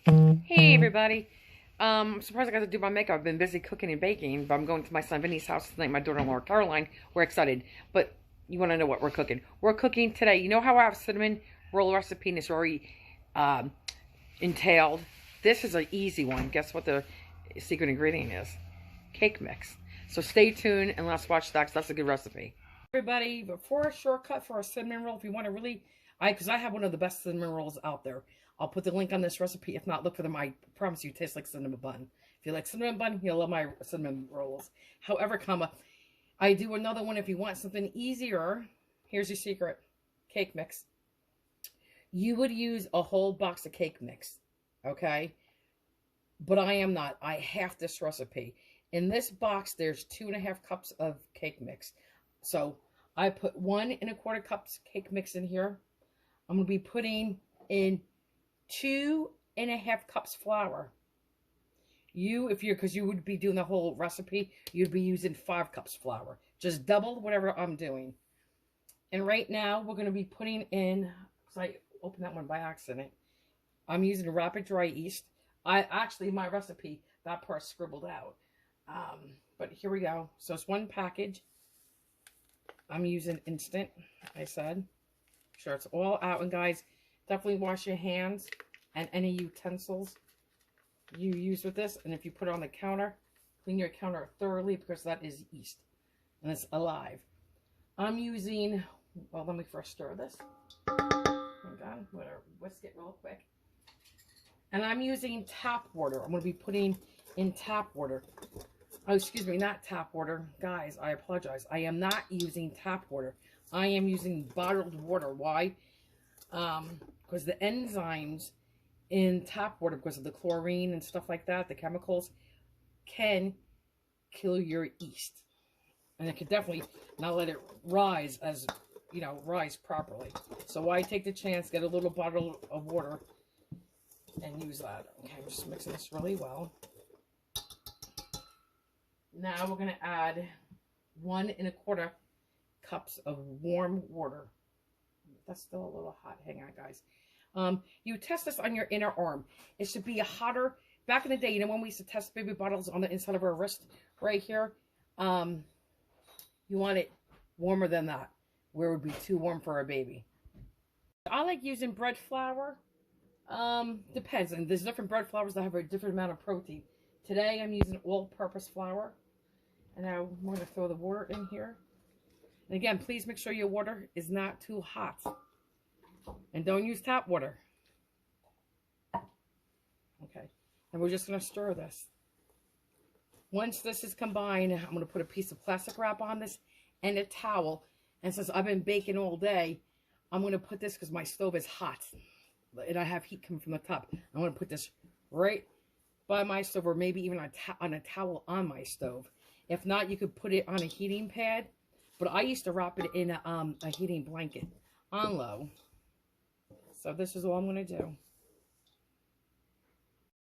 Hey everybody. I'm surprised I got to do my makeup. I've been busy cooking and baking, but I'm going to my son Vinny's house tonight, my daughter-in-law Caroline. We're excited. But you want to know what we're cooking? We're cooking today. You know how I have cinnamon roll recipe and it's already um, entailed? This is an easy one. Guess what the secret ingredient is? Cake mix. So stay tuned and let's watch that 'cause that's a good recipe. Everybody, before a shortcut for a cinnamon roll, if you want to really, because I have one of the best cinnamon rolls out there. I'll put the link on this recipe. If not, look for them. I promise you, it tastes like cinnamon bun. If you like cinnamon bun, you'll love my cinnamon rolls. However, I do another one if you want something easier. Here's your secret. Cake mix. You would use a whole box of cake mix, okay? But I am not. I half this recipe. In this box, there's 2.5 cups of cake mix. So I put 1.25 cups cake mix in here. I'm going to be putting in 2.5 cups flour. Because you would be doing the whole recipe, you'd be using 5 cups flour. Just double whatever I'm doing. And right now, we're going to be putting in, because I opened that one by accident, I'm using rapid dry yeast. My recipe, that part scribbled out. But here we go. So it's one package. I'm using instant, I said. Sure, it's all out. And guys, definitely wash your hands and any utensils you use with this. And if you put it on the counter, clean your counter thoroughly because that is yeast. And it's alive. I'm using, well, let me first stir this. Hang on, I'm going to whisk it real quick. And I'm using tap water. I'm going to be putting in tap water. Oh, excuse me, not tap water. Guys, I apologize. I am not using tap water. I am using bottled water. Why? Because the enzymes in tap water, because of the chlorine and stuff like that, the chemicals, can kill your yeast. And it could definitely not let it rise rise properly. So I take the chance, get a little bottle of water, and use that. Okay, I'm just mixing this really well. Now we're going to add 1.25 cups of warm water. That's still a little hot. Hang on, guys. You test this on your inner arm. It should be hotter. Back in the day, when we used to test baby bottles on the inside of our wrist, right here, you want it warmer than that, where it would be too warm for a baby. I like using bread flour. Depends, and there's different bread flours that have a different amount of protein. Today, I'm using all-purpose flour. And now I'm going to throw the water in here. And again, please make sure your water is not too hot. And don't use tap water. Okay. And we're just going to stir this. Once this is combined, I'm going to put a piece of plastic wrap on this and a towel. And since I've been baking all day, I'm going to put this, because my stove is hot. And I have heat coming from the top. I'm going to put this right by my stove, or maybe even on a towel on my stove. If not, you could put it on a heating pad. But I used to wrap it in a heating blanket on low. So this is all I'm going to do.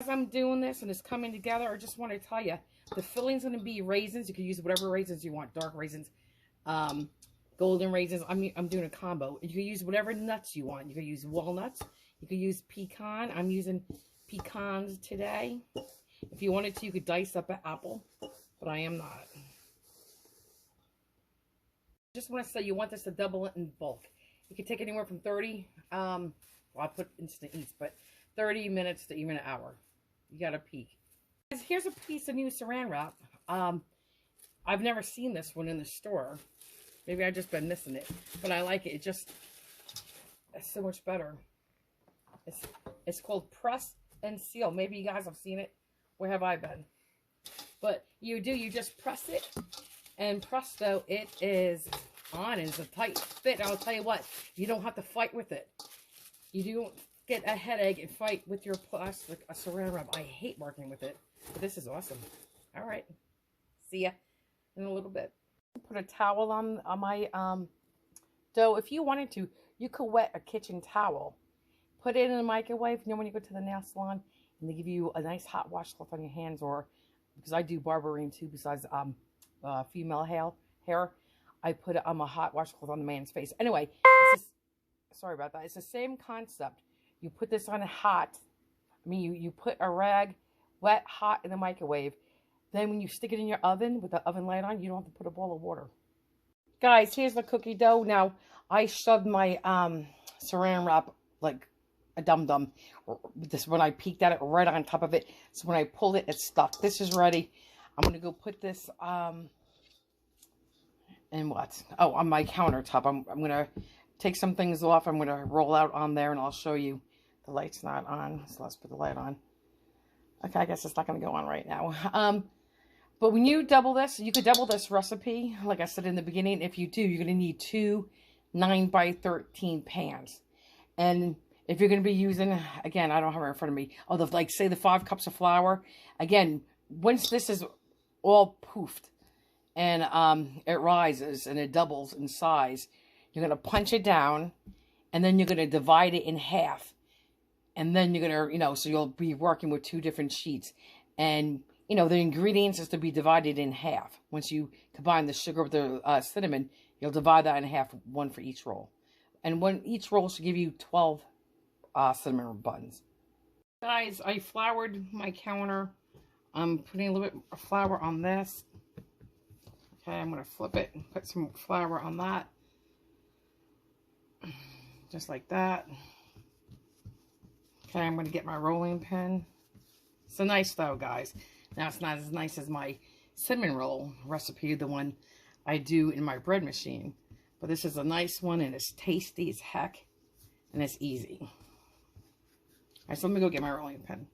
As I'm doing this and it's coming together, I just want to tell you, the filling's going to be raisins. You can use whatever raisins you want. Dark raisins, golden raisins. I'm doing a combo. You can use whatever nuts you want. You can use walnuts. You can use pecan. I'm using pecans today. If you wanted to, you could dice up an apple. But I am not. Just want to say, you want this to double it in bulk. You can take anywhere from 30, well, I put instant eats, but 30 minutes to even an hour. You got to peek. Here's a piece of new saran wrap. I've never seen this one in the store. Maybe I've just been missing it, but I like it. It's so much better. It's called Press and Seal. Maybe you guys have seen it. Where have I been? But you just press it, and presto, it is on. It's a tight fit. I'll tell you what, you don't have to fight with it. You don't get a headache and fight with your plastic saran wrap. I hate working with it, but this is awesome. All right, see ya in a little bit. Put a towel on my dough. If you wanted to, you could wet a kitchen towel. Put it in the microwave. When you go to the nail salon and they give you a nice hot washcloth on your hands, or because I do barbering too, besides female hair, I put a hot washcloth on the man's face. Anyway, sorry about that. It's the same concept. You put this on hot I mean, you put a rag wet, hot in the microwave. Then when you stick it in your oven with the oven light on, you don't have to put a bowl of water. Guys, here's the cookie dough. Now, I shoved my saran wrap like a dum-dum. This when I peeked at it right on top of it. So when I pulled it, it's stuck. This is ready. I'm going to go put this in what? Oh, on my countertop. I'm going to take some things off. I'm going to roll out on there and I'll show you. The light's not on, so let's put the light on. Okay, I guess it's not going to go on right now. But when you double this, you could double this recipe. Like I said in the beginning, if you do, you're going to need 2 9x13 pans. And if you're going to be using, again, I don't have it in front of me. Oh, like say the 5 cups of flour. Again, once this is all poofed and it rises and it doubles in size, you're going to punch it down and then you're going to divide it in half. And then you're going to, so you'll be working with 2 different sheets. And, the ingredients is to be divided in half. Once you combine the sugar with the cinnamon, you'll divide that in half, 1 for each roll. And each roll should give you 12 cinnamon buns. Guys, I floured my counter. I'm putting a little bit of flour on this. Okay, I'm going to flip it and put some flour on that. Just like that. Okay, I'm going to get my rolling pin. It's a nice dough, guys. Now, it's not as nice as my cinnamon roll recipe, the one I do in my bread machine. But this is a nice one, and it's tasty as heck, and it's easy. All right, so let me go get my rolling pin.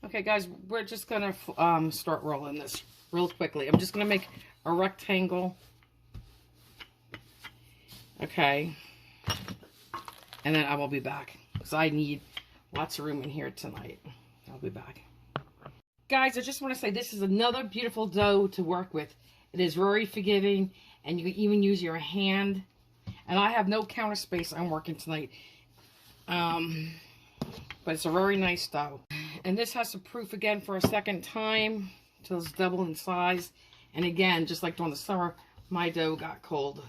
Okay, guys, we're just going to start rolling this real quickly. I'm just going to make a rectangle. Okay. And then I will be back because I need lots of room in here tonight. I'll be back. Guys, I just want to say this is another beautiful dough to work with. It is very forgiving and you can even use your hand. And I have no counter space. I'm working tonight. But it's a very nice dough. And this has to proof again for a second time until it's double in size. And again, just like during the summer, my dough got cold.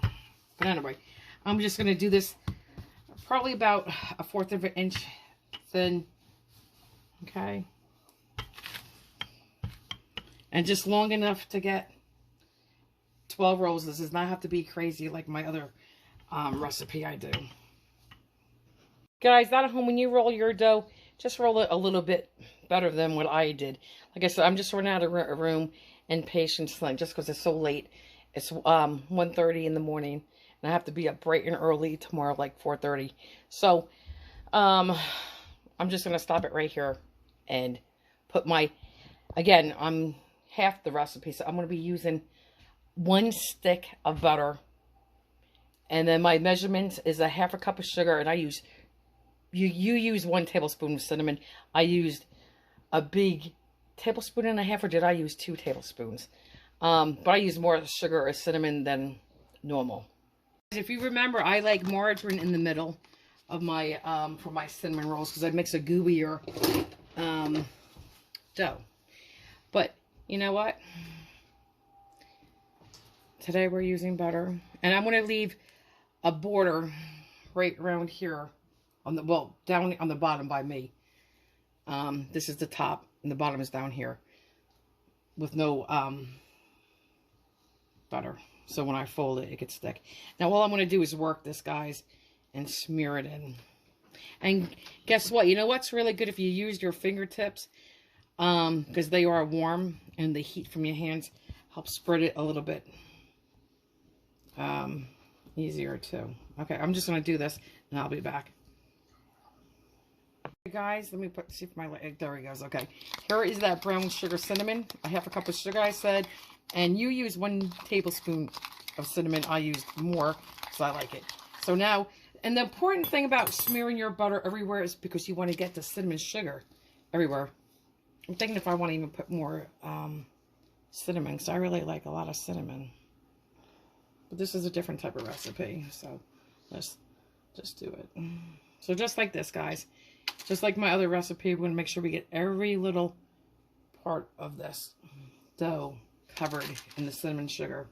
But anyway, I'm just going to do this probably about 1/4 of an inch thin. Okay. And just long enough to get 12 rolls. This does not have to be crazy like my other recipe I do. Guys, not at home, when you roll your dough, just roll it a little bit better than what I did. Like I said, I'm just running out of room and patience tonight just because it's so late. It's 1:30 in the morning. And I have to be up bright and early tomorrow, like 4:30. So, I'm just going to stop it right here and put my, again, I'm half the recipe. So I'm going to be using 1 stick of butter. And then my measurement is a 1/2 cup of sugar. And I use, you use 1 tablespoon of cinnamon. I used a big 1.5 tablespoons, or did I use 2 tablespoons? But I use more sugar or cinnamon than normal. If you remember, I like margarine in the middle of my, for my cinnamon rolls because it makes a gooier dough. But, you know what? Today we're using butter. And I'm going to leave a border right around here on the, well, down on the bottom by me. This is the top and the bottom is down here with no butter. So when I fold it, it could stick. Now, all I'm going to do is work this, guys, and smear it in. And guess what? You know what's really good if you use your fingertips? Because they are warm, and the heat from your hands helps spread it a little bit easier, too. Okay, I'm just going to do this, and I'll be back. Okay, guys, let me see if my, there he goes. Okay, here is that brown sugar cinnamon. A 1/2 cup of sugar, I said. And you use 1 tablespoon of cinnamon. I used more because I like it. So now, and the important thing about smearing your butter everywhere is because you want to get the cinnamon sugar everywhere. I'm thinking if I want to even put more cinnamon because I really like a lot of cinnamon. But this is a different type of recipe. So let's just do it. So just like this, guys. Just like my other recipe, we're going to make sure we get every little part of this dough covered in the cinnamon sugar.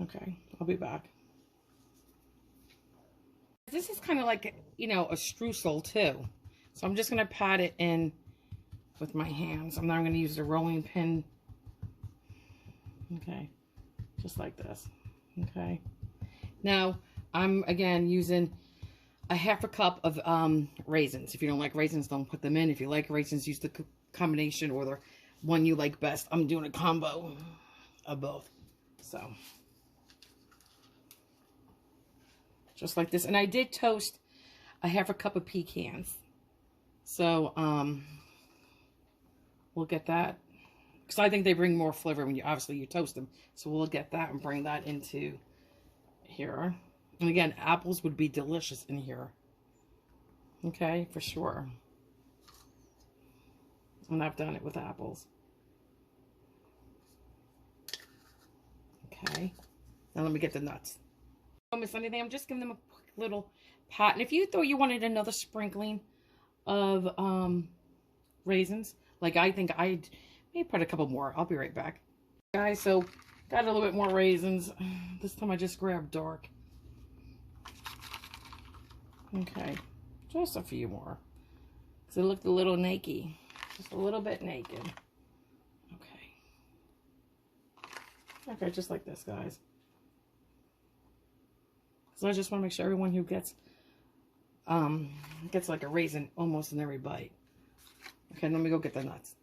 Okay, I'll be back. This is kind of like, you know, a streusel too. So I'm just going to pat it in with my hands. I'm not going to use the rolling pin. Okay, just like this. Okay. Now, I'm, again, using a half a cup of raisins. If you don't like raisins, don't put them in. If you like raisins, use the combination or the one you like best. I'm doing a combo of both. So, just like this. And I did toast a half a cup of pecans. So, we'll get that. Because I think they bring more flavor when you, obviously, you toast them. So we'll get that and bring that into here. And again, apples would be delicious in here. Okay, for sure. And I've done it with apples. Okay. Now let me get the nuts. Don't miss anything. I'm just giving them a quick little pat. And if you thought you wanted another sprinkling of raisins, like I think I'd maybe put a couple more. I'll be right back. Guys, so got a little bit more raisins. This time I just grabbed dark. Okay, just a few more. So it looked a little naked. Just a little bit naked. Okay. Okay, just like this, guys. So I just want to make sure everyone who gets like a raisin almost in every bite. Okay, let me go get the nuts.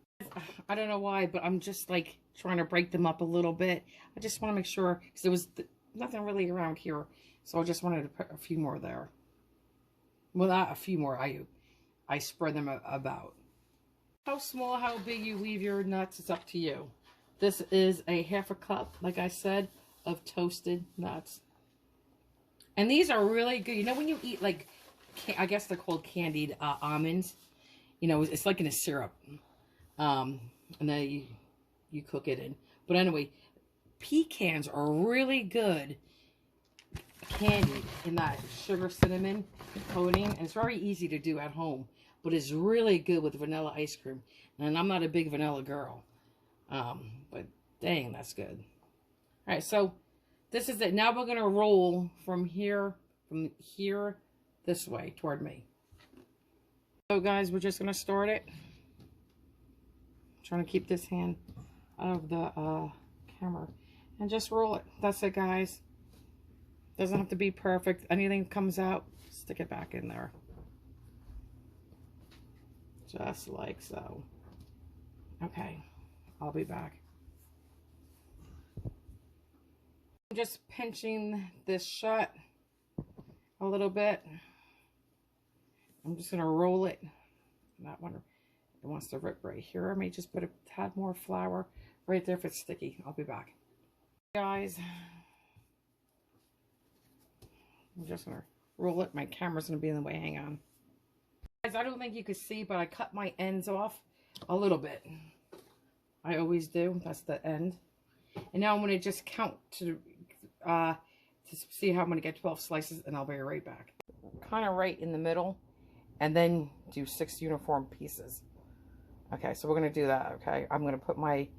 I don't know why, but I'm just like trying to break them up a little bit. I just want to make sure, because there was nothing really around here. So I just wanted to put a few more there. Well, not a few more. I spread them about. How small, how big you leave your nuts, it's up to you. This is a half a cup, like I said, of toasted nuts. And these are really good. You know when you eat, like, I guess they're called candied almonds. You know, it's like in a syrup. And then you cook it in. But anyway, pecans are really good candy in that sugar cinnamon coating, and it's very easy to do at home, but it's really good with vanilla ice cream. And I'm not a big vanilla girl, but dang, that's good. All right, so this is it. Now we're gonna roll from here this way toward me. So guys, we're just gonna start it. I'm trying to keep this hand out of the camera and just roll it. That's it, guys. Doesn't have to be perfect. Anything comes out, stick it back in there. Just like so. Okay, I'll be back. I'm just pinching this shut a little bit. I'm just gonna roll it. That one, it wants to rip right here. I may just put a tad more flour right there if it's sticky. I'll be back. Guys, I'm just gonna roll it. My camera's gonna be in the way. Hang on. Guys, I don't think you can see, but I cut my ends off a little bit. I always do. That's the end. And now I'm gonna just count to see how I'm gonna get 12 slices, and I'll be right back. Kind of right in the middle, and then do 6 uniform pieces. Okay, so we're gonna do that. Okay, I'm gonna put my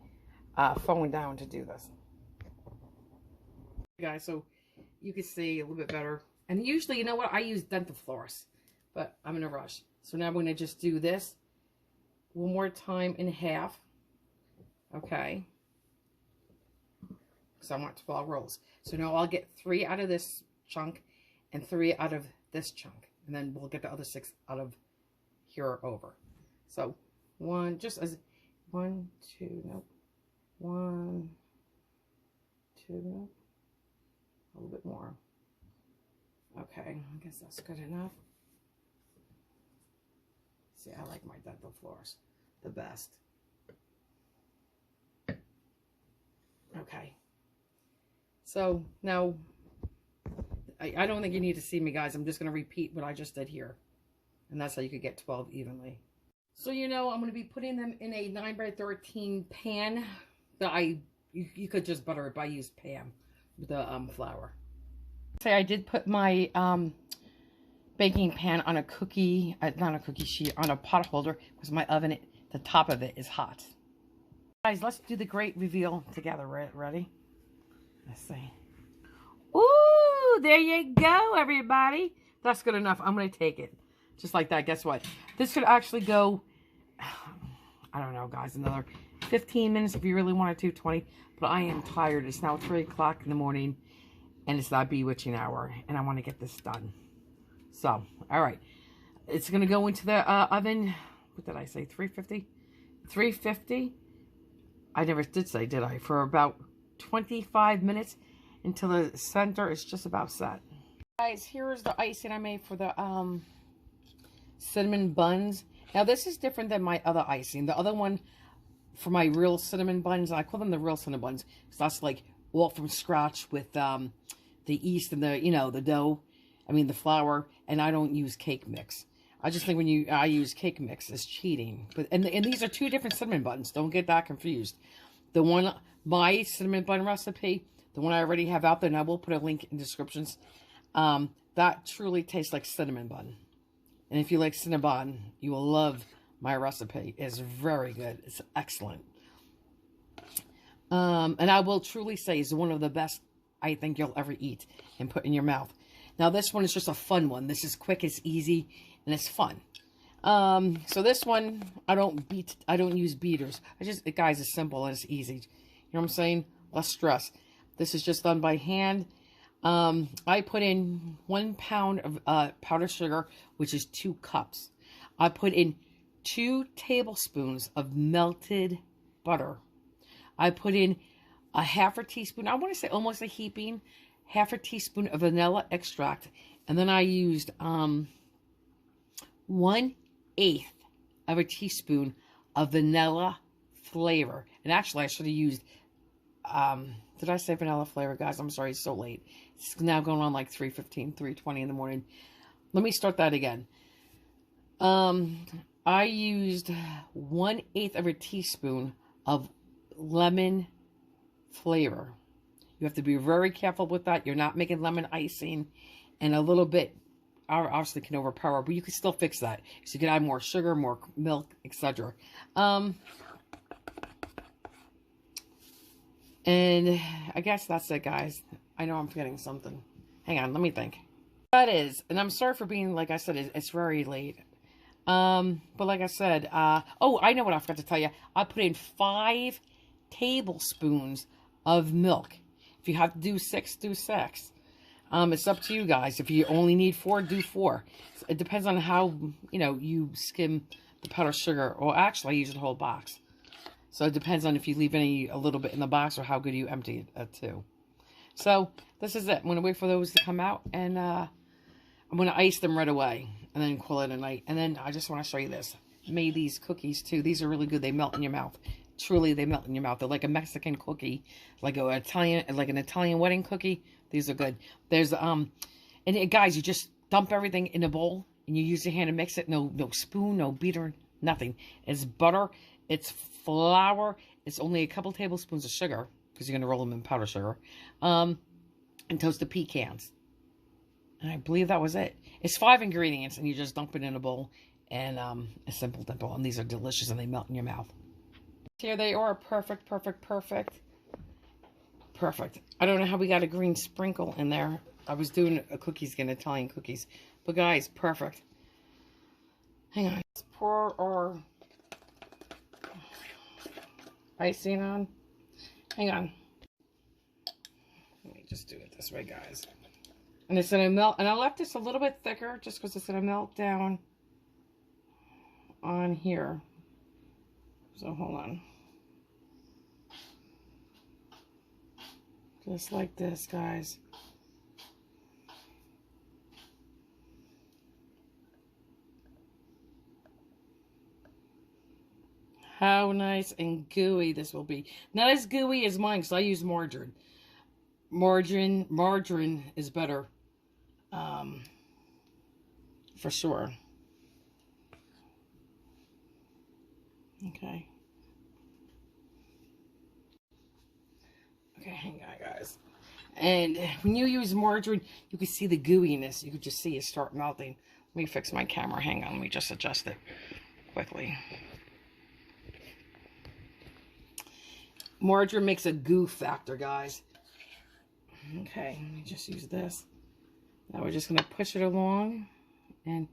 phone down to do this. Guys, so you can see a little bit better. And usually, you know what? I use dental floss, but I'm in a rush. So now I'm going to just do this one more time in half. Okay. So I want 12 rolls. So now I'll get 3 out of this chunk and 3 out of this chunk. And then we'll get the other 6 out of here over. So 1, just as 1, 2, nope. 1, 2, nope. A little bit more. Okay, I guess that's good enough. See, I like my dental floss the best. Okay. So now, I don't think you need to see me, guys. I'm just going to repeat what I just did here. And that's how you could get 12 evenly. So, you know, I'm going to be putting them in a 9x13 pan that you could just butter it, but I used Pam with the flour. Say I did put my baking pan on a cookie, not a cookie sheet, on a pot holder because my oven, the top of it is hot. Guys, let's do the great reveal together. Ready? Let's see. Ooh, there you go, everybody. That's good enough. I'm going to take it. Just like that. Guess what? This could actually go, I don't know, guys, another 15 minutes if you really wanted to, 20. But I am tired. It's now 3 o'clock in the morning, and it's that bewitching hour, and I want to get this done. So, all right. It's going to go into the oven. What did I say? 350? 350? I never did say, did I? For about 25 minutes until the center is just about set. Guys, here's the icing I made for the cinnamon buns. Now, this is different than my other icing. The other one, for my real cinnamon buns, I call them the real cinnamon buns, because that's like all from scratch with the yeast and the, you know, the dough. I mean, the flour, and I don't use cake mix. I just think when I use cake mix, it's cheating. But and these are two different cinnamon buns. Don't get that confused. The one, my cinnamon bun recipe, the one I already have out there, and I will put a link in descriptions. That truly tastes like cinnamon bun. And if you like Cinnabon, you will love my recipe. It's very good. It's excellent. And I will truly say it's one of the best I think you'll ever eat and put in your mouth. Now, this one is just a fun one. This is quick, it's easy, and it's fun. So this one, I don't use beaters. Guys, it's simple and it's easy. You know what I'm saying? Less stress. This is just done by hand. I put in 1 pound of powdered sugar, which is 2 cups. I put in 2 tablespoons of melted butter. I put in a half a teaspoon, I want to say almost a heaping, half a teaspoon of vanilla extract. And then I used 1/8 of a teaspoon of vanilla flavor. And actually, I should have used, did I say vanilla flavor, guys? I'm sorry, it's so late. It's now going on like 3:15, 3:20 in the morning. Let me start that again. I used 1/8 of a teaspoon of lemon flavor. You have to be very careful with that. You're not making lemon icing, and a little bit obviously can overpower, but you can still fix that. So you can add more sugar, more milk, etc. And I guess that's it, guys. I know I'm forgetting something. Hang on, let me think. That is, and I'm sorry for being, like I said, it's very late. But like I said, oh, I know what I forgot to tell you. I put in 5 tablespoons of milk. If you have to do 6, do 6. It's up to you guys. If you only need 4, do 4. It depends on how, you know, you skim the powdered sugar. Or actually, I use the whole box. So it depends on if you leave a little bit in the box or how good you empty it too. So this is it. I'm going to wait for those to come out. And I'm going to ice them right away. And then call it a night. And then I just want to show you this. I made these cookies too. These are really good. They melt in your mouth. Truly, they melt in your mouth. They're like a Mexican cookie, like an Italian wedding cookie. These are good. There's and guys, you just dump everything in a bowl and you use your hand to mix it. No spoon, no beater, nothing. It's butter, it's flour, it's only a couple tablespoons of sugar because you're gonna roll them in powdered sugar, and toasted pecans. And I believe that was it. It's 5 ingredients, and you just dump it in a bowl, and a simple dimple. And these are delicious, and they melt in your mouth. Here they are, perfect, perfect, perfect. Perfect. I don't know how we got a green sprinkle in there. I was doing a cookies again, Italian cookies. But guys, perfect. Hang on. Let's pour our icing on. Hang on. Let me just do it this way, guys. And it's going to melt. And I left this a little bit thicker just because it's going to melt down on here. So hold on. Just like this, guys. How nice and gooey this will be. Not as gooey as mine, because I use margarine. Margarine is better. For sure. Okay. Okay, hang on, guys. And when you use margarine, you can see the gooeyiness. You can just see it start melting. Let me fix my camera. Hang on. Let me just adjust it quickly. Margarine makes a goo factor, guys. Okay, let me just use this. Now we're just going to push it along and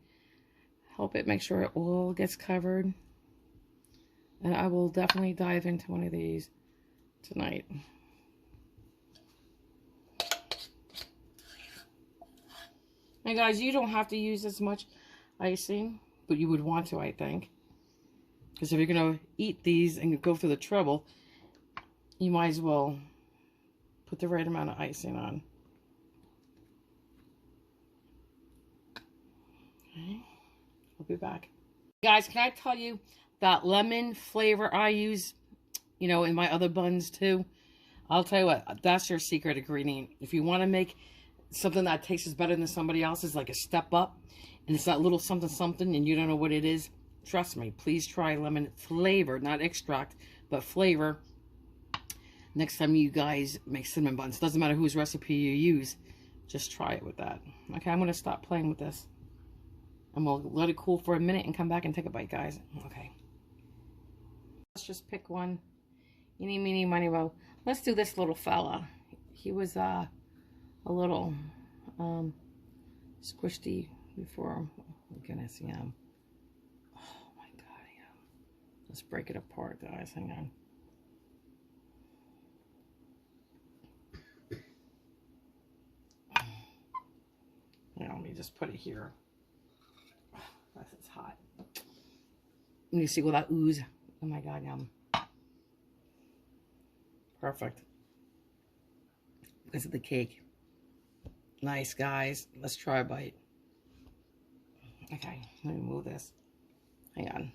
help it make sure it all gets covered. And I will definitely dive into one of these tonight. And guys, you don't have to use as much icing, but you would want to, I think. Because if you're going to eat these and go through the trouble, you might as well put the right amount of icing on. Okay, I'll be back. Guys, can I tell you that lemon flavor I use, you know, in my other buns too? I'll tell you what, that's your secret ingredient. If you want to make something that tastes better than somebody else's, like a step up, and it's that little something something and you don't know what it is, trust me, please try lemon flavor, not extract, but flavor. Next time you guys make cinnamon buns, doesn't matter whose recipe you use, just try it with that. Okay, I'm going to stop playing with this. And we'll let it cool for a minute and come back and take a bite, guys. Okay. Let's just pick one. Eeny, meeny, miny, moe. Let's do this little fella. He was a little squishy before. Oh, goodness, yeah. Oh, my God, yeah. Let's break it apart, guys. Hang on. Now, let me just put it here. It's hot. And you see all that ooze. Oh my God, yum. Perfect. Because of the cake. Nice, guys. Let's try a bite. Okay, let me move this. Hang on.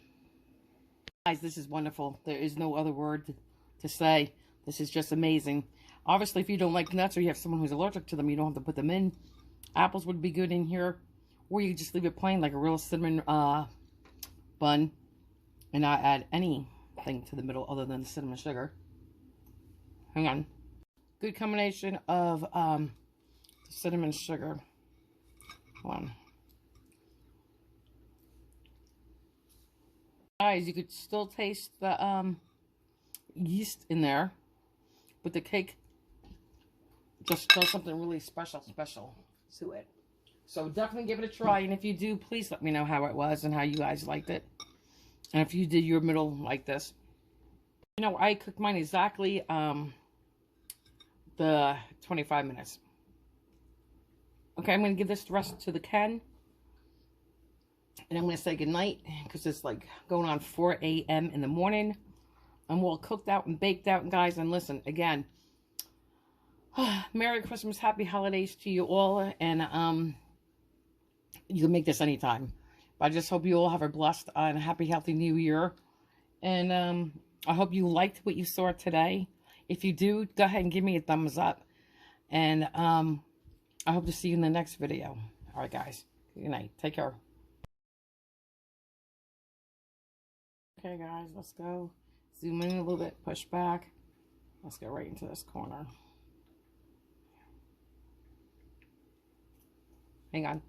Guys, this is wonderful. There is no other word to say. This is just amazing. Obviously, if you don't like nuts or you have someone who's allergic to them, you don't have to put them in. Apples would be good in here. Or you could just leave it plain like a real cinnamon bun and not add anything to the middle other than the cinnamon sugar. Hang on. Good combination of cinnamon sugar. One. Guys, you could still taste the yeast in there, but the cake just does something really special to it. So definitely give it a try, and if you do, please let me know how it was and how you guys liked it. And if you did your middle like this. You know, I cooked mine exactly the 25 minutes. Okay, I'm going to give this the rest to the can. And I'm going to say goodnight, because it's like going on 4 a.m. in the morning. I'm all cooked out and baked out, guys. And listen, again, Merry Christmas, Happy Holidays to you all. And you can make this anytime. But I just hope you all have a blessed and happy, healthy New Year. And I hope you liked what you saw today. If you do, go ahead and give me a thumbs up. And I hope to see you in the next video. All right, guys. Good night. Take care. Okay, guys. Let's go. Zoom in a little bit. Push back. Let's go right into this corner. Hang on.